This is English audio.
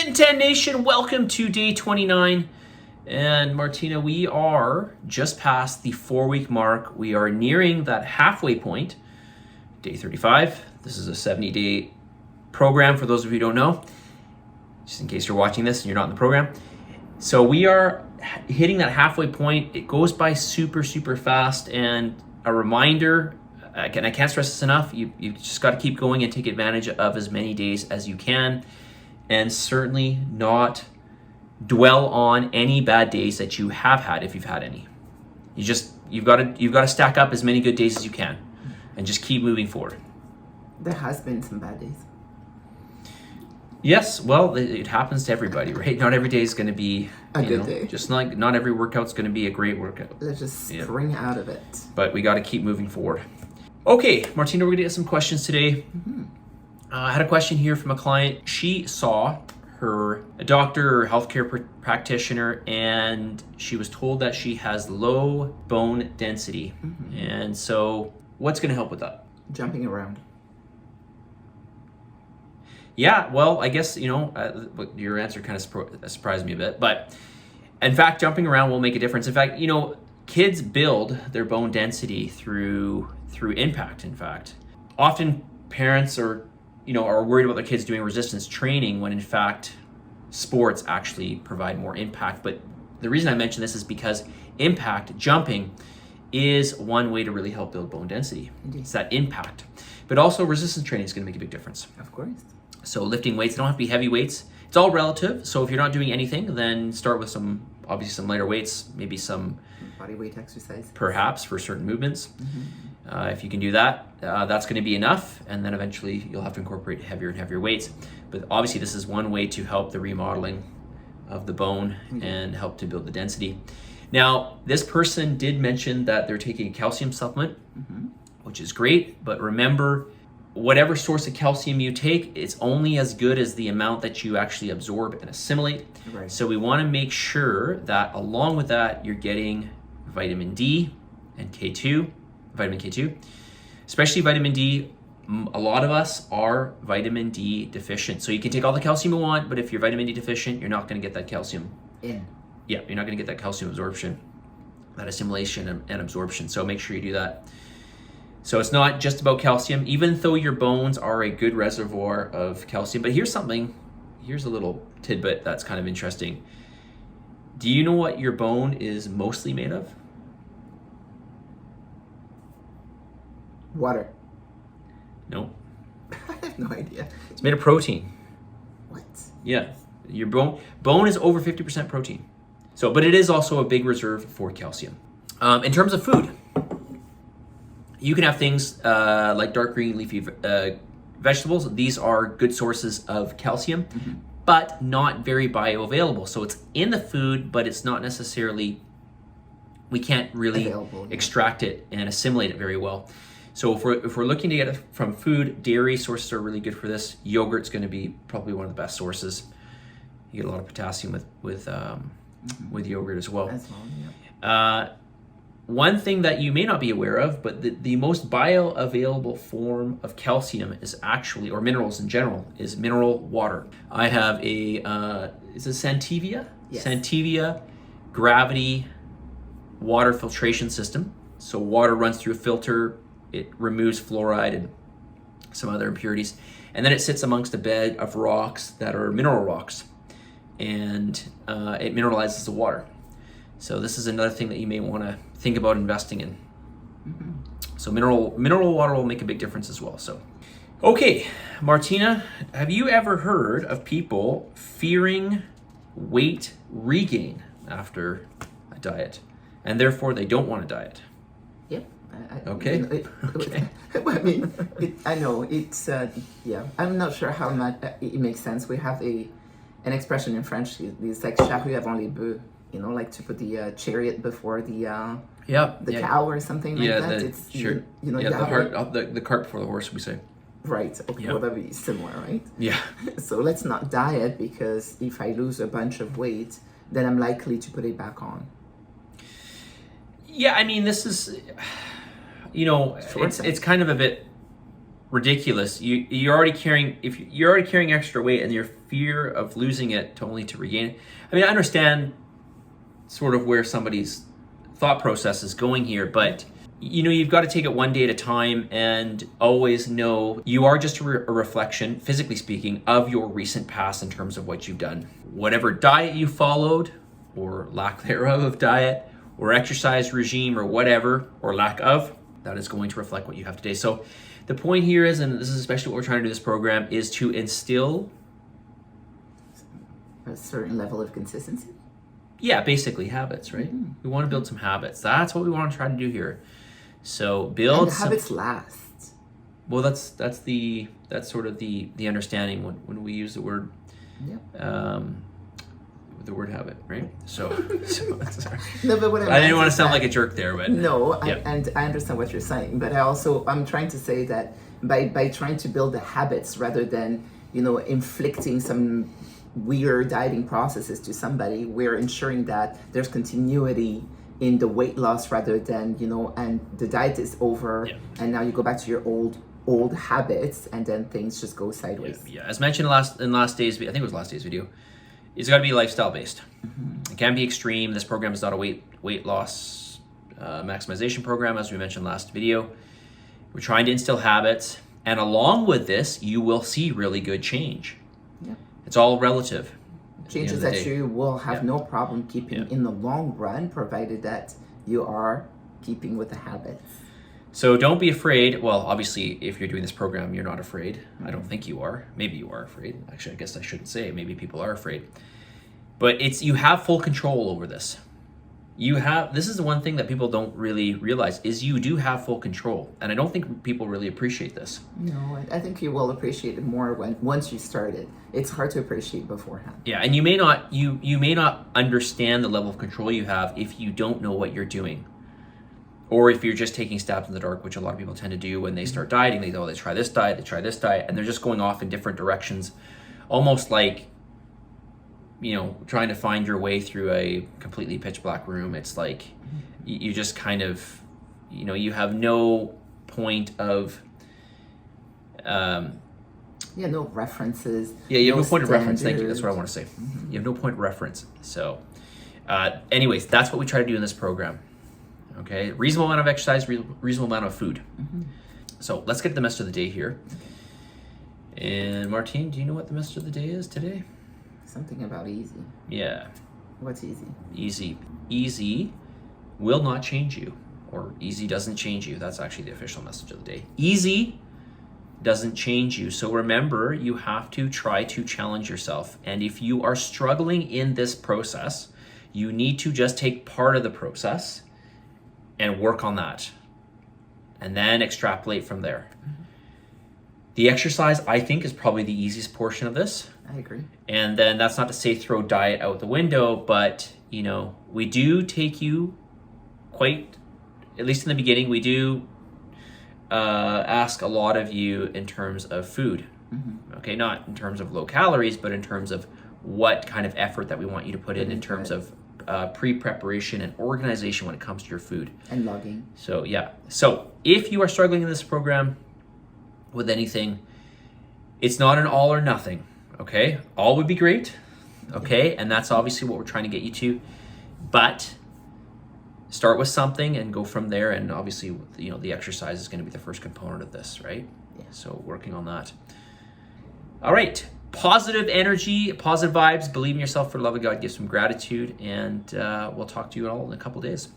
Fitin10 Nation, welcome to day 29. And Martina, we are just past the 4-week mark. We are nearing that halfway point, day 35. This is a 70-day program for those of you who don't know, just in case you're watching this and you're not in the program. So we are hitting that halfway point. It goes by super fast, and a reminder, again, I can't stress this enough, you just got to keep going and take advantage of as many days as you can, and certainly not dwell on any bad days that you have had, if you've had any. You've got to stack up as many good days as you can and just keep moving forward. There has been some bad days. Yes, well, it happens to everybody, right? Not every day is going to be a good day. Just like not every workout's going to be a great workout. Let's just spring out of it. But we got to keep moving forward. Okay, Martina, we're going to get some questions today. I had a question here from a client. She saw a doctor or healthcare practitioner, and she was told that she has low bone density. And so what's going to help with that? Jumping around. Yeah, well, I guess, your answer kind of surprised me a bit. But in fact, jumping around will make a difference. In fact, kids build their bone density through impact, in fact. Often parents are worried about their kids doing resistance training when in fact sports actually provide more impact. But the reason I mention this is because impact, jumping, is one way to really help build bone density. Indeed. It's that impact. But also resistance training is going to make a big difference. Of course. So lifting weights, they don't have to be heavy weights. It's all relative. So if you're not doing anything, then start with some lighter weights, maybe some body weight exercise, perhaps for certain movements. If you can do that, that's going to be enough. And then eventually you'll have to incorporate heavier and heavier weights. But obviously this is one way to help the remodeling of the bone and help to build the density. Now, this person did mention that they're taking a calcium supplement, which is great. But remember, whatever source of calcium you take, it's only as good as the amount that you actually absorb and assimilate. Right. So we want to make sure that along with that, you're getting vitamin D and vitamin K2, especially vitamin D. A lot of us are vitamin D deficient. So you can take all the calcium you want, but if you're vitamin D deficient, you're not going to get that calcium in. Yeah, you're not going to get that calcium absorption, that assimilation and absorption. So make sure you do that. So it's not just about calcium, even though your bones are a good reservoir of calcium. But here's a little tidbit that's kind of interesting. Do you know what your bone is mostly made of? Water. No. I have no idea. It's made of protein. What? Yeah, your bone is over 50% protein. So, but it is also a big reserve for calcium. In terms of food, you can have things like dark green leafy vegetables. These are good sources of calcium, but not very bioavailable. So it's in the food, but it's not necessarily, we can't really extract it and assimilate it very well. So if we're looking to get it from food, dairy sources are really good for this. Yogurt's going to be probably one of the best sources. You get a lot of potassium with yogurt as well. One thing that you may not be aware of, but the most bioavailable form of calcium is actually, or minerals in general, is mineral water. I have is it Santevia? Yes. Santevia gravity water filtration system. So water runs through a filter, it removes fluoride and some other impurities, and then it sits amongst a bed of rocks that are mineral rocks, and it mineralizes the water. So this is another thing that you may want to think about investing in. So mineral water will make a big difference as well. So, okay, Martina, have you ever heard of people fearing weight regain after a diet, and therefore they don't want to diet? Yep. Okay. Okay. I mean, I know it's I'm not sure how much it makes sense. We have an expression in French. It's like charrue avant les bœufs. Like to put the chariot before the cow or something like that. It's the cart before the horse, we say. Right. Okay. Well, that'd be similar, right? Yeah. So let's not diet, because if I lose a bunch of weight, then I'm likely to put it back on. Yeah, I mean, this is, it's kind of a bit ridiculous. You're already carrying, if you're already carrying extra weight and your fear of losing it to only to regain it. I mean, I understand sort of where somebody's thought process is going here, but you've got to take it one day at a time and always know you are just a reflection, physically speaking, of your recent past in terms of what you've done. Whatever diet you followed, or lack thereof of diet, or exercise regime, or whatever, or lack of, that is going to reflect what you have today. So the point here is, and this is especially what we're trying to do this program, is to instill a certain level of consistency. Yeah, basically habits, right? Mm-hmm. We want to build some habits. That's what we want to try to do here. So build and habits last. Well, that's sort of the understanding when we use the word the word habit, right? So sorry. No, but what I didn't want to sound like a jerk there, but no, and I understand what you're saying, but I'm trying to say that by trying to build the habits rather than inflicting some weird dieting processes to somebody, we're ensuring that there's continuity in the weight loss rather than and the diet is over and now you go back to your old habits and then things just go sideways. Yeah. As mentioned in last day's, I think it was last day's video, it's got to be lifestyle based. Mm-hmm. It can be extreme. This program is not a weight loss maximization program, as we mentioned last video. We're trying to instill habits, and along with this, you will see really good change. Yeah. It's all relative. Changes that you will have no problem keeping in the long run, provided that you are keeping with the habits. So don't be afraid. Well, obviously, if you're doing this program, you're not afraid. I don't think you are. Maybe you are afraid. Actually, I guess I shouldn't say. Maybe people are afraid. But you have full control over this. This is the one thing that people don't really realize, is you do have full control. And I don't think people really appreciate this. No, I think you will appreciate it more once you start it. It's hard to appreciate beforehand. Yeah, and you may not understand the level of control you have if you don't know what you're doing. Or if you're just taking stabs in the dark, which a lot of people tend to do when they start dieting. They try this diet, and they're just going off in different directions, almost like trying to find your way through a completely pitch black room. It's like you just kind of, you have no point of no references. Yeah, you have no point of reference. Thank you. That's what I want to say. Mm-hmm. You have no point of reference. So anyways, that's what we try to do in this program. Okay, reasonable amount of exercise, reasonable amount of food. Mm-hmm. So let's get the message of the day here. And Martine, do you know what the message of the day is today? Something about easy. Yeah. What's easy? Easy. Easy will not change you, or easy doesn't change you. That's actually the official message of the day. Easy doesn't change you. So remember, you have to try to challenge yourself. And if you are struggling in this process, you need to just take part of the process and work on that, and then extrapolate from there. Mm-hmm. The exercise, I think, is probably the easiest portion of this. I agree. And then that's not to say throw diet out the window, but we do take you quite, at least in the beginning, we do ask a lot of you in terms of food. Mm-hmm. Okay, not in terms of low calories, but in terms of what kind of effort that we want you to put in terms of pre-preparation and organization when it comes to your food. And logging. So if you are struggling in this program with anything, it's not an all or nothing, okay? All would be great, okay? And that's obviously what we're trying to get you to. But start with something and go from there. And obviously, the exercise is going to be the first component of this, right? Yeah. So working on that. All right. Positive energy, positive vibes, believe in yourself, for the love of God, give some gratitude, and we'll talk to you all in a couple days.